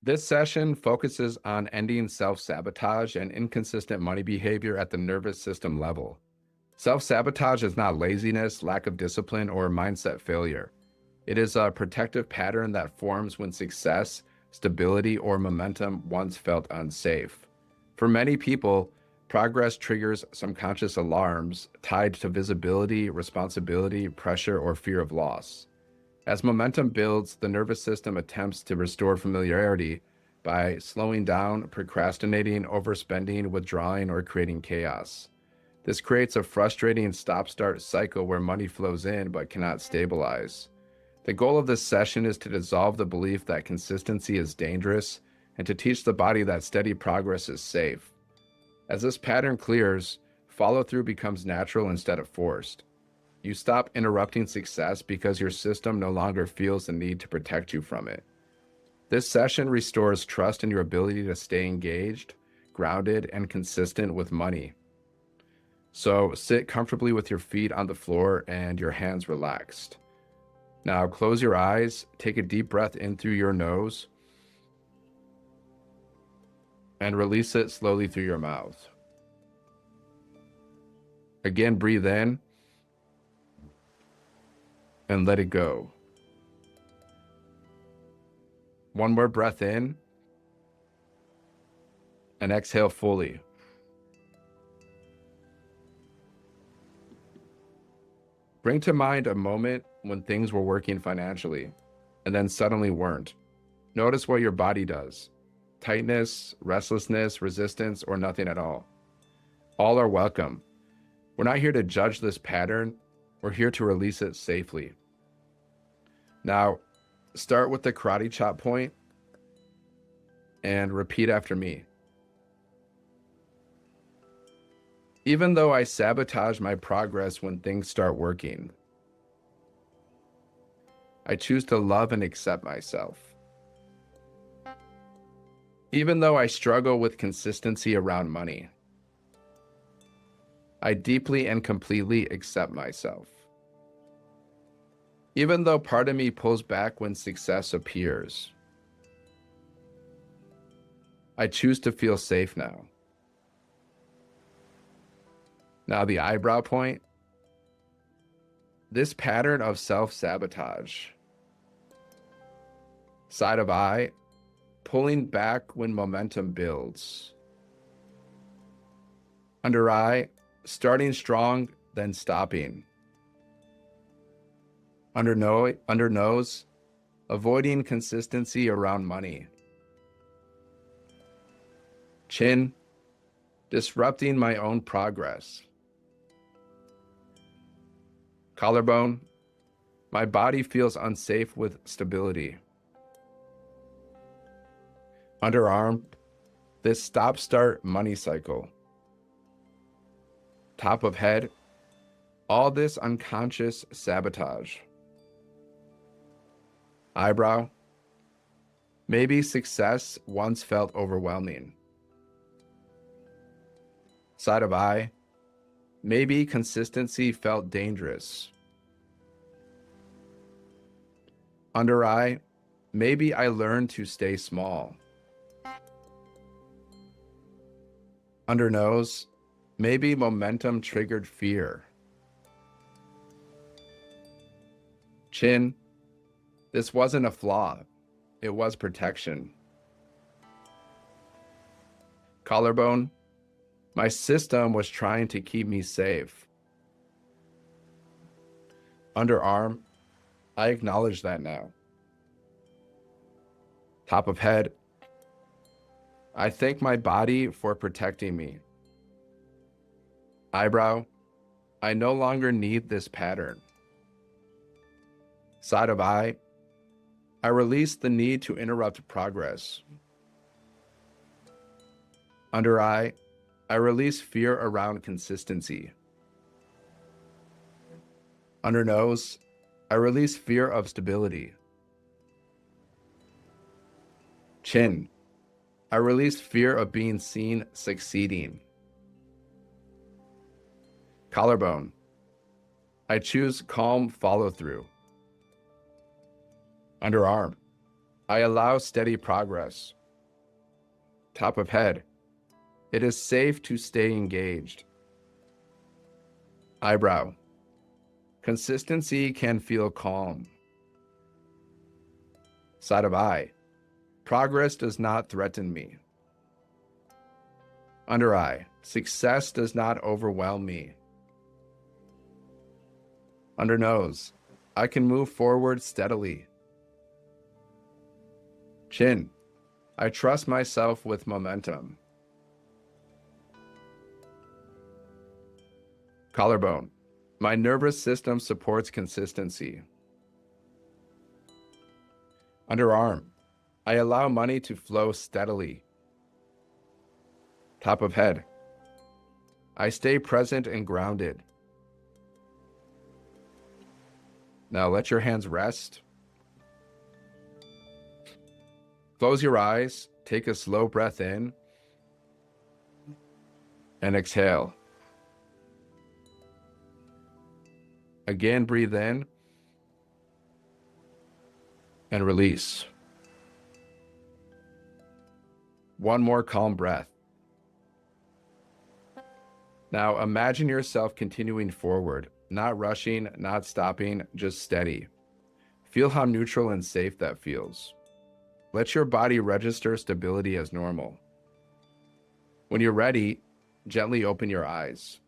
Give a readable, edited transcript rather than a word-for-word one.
This session focuses on ending self-sabotage and inconsistent money behavior at the nervous system level. Self-sabotage is not laziness, lack of discipline, or mindset failure. It is a protective pattern that forms when success, stability, or momentum once felt unsafe. For many people, progress triggers subconscious alarms tied to visibility, responsibility, pressure, or fear of loss. As momentum builds, the nervous system attempts to restore familiarity by slowing down, procrastinating, overspending, withdrawing, or creating chaos. This creates a frustrating stop-start cycle where money flows in but cannot stabilize. The goal of this session is to dissolve the belief that consistency is dangerous and to teach the body that steady progress is safe. As this pattern clears, follow-through becomes natural instead of forced. You stop interrupting success because your system no longer feels the need to protect you from it. This session restores trust in your ability to stay engaged, grounded, and consistent with money. So sit comfortably with your feet on the floor and your hands relaxed. Now close your eyes, take a deep breath in through your nose, and release it slowly through your mouth. Again, breathe in and let it go. One more breath in and exhale fully. Bring to mind a moment when things were working financially and then suddenly weren't. Notice what your body does. Tightness, restlessness, resistance, or nothing at all. All are welcome. We're not here to judge this pattern. We're here to release it safely. Now, start with the karate chop point and repeat after me. Even though I sabotage my progress when things start working, I choose to love and accept myself. Even though I struggle with consistency around money, I deeply and completely accept myself. Even though part of me pulls back when success appears, I choose to feel safe now. Now the eyebrow point. This pattern of self-sabotage. Side of eye, pulling back when momentum builds. Under eye, starting strong, then stopping. Under nose, avoiding consistency around money. Chin, disrupting my own progress. Collarbone, my body feels unsafe with stability. Underarm, this stop-start money cycle. Top of head, all this unconscious sabotage. Eyebrow, maybe success once felt overwhelming. Side of eye, maybe consistency felt dangerous. Under eye, maybe I learned to stay small. Under nose, maybe momentum triggered fear. Chin, this wasn't a flaw, it was protection. Collarbone, my system was trying to keep me safe. Underarm, I acknowledge that now. Top of head, I thank my body for protecting me. Eyebrow, I no longer need this pattern. Side of eye, I release the need to interrupt progress. Under eye, I release fear around consistency. Under nose, I release fear of stability. Chin, I release fear of being seen succeeding. Collarbone, I choose calm follow-through. Underarm, I allow steady progress. Top of head. It is safe to stay engaged. Eyebrow. Consistency can feel calm. Side of eye. Progress does not threaten me. Under eye. Success does not overwhelm me. Under nose. I can move forward steadily. Chin. I trust myself with momentum. Collarbone. My nervous system supports consistency. Underarm. I allow money to flow steadily. Top of head. I stay present and grounded. Now let your hands rest. Close your eyes, take a slow breath in, and exhale. Again, breathe in and release. One more calm breath. Now imagine yourself continuing forward, not rushing, not stopping, just steady. Feel how neutral and safe that feels. Let your body register stability as normal. When you're ready, gently open your eyes.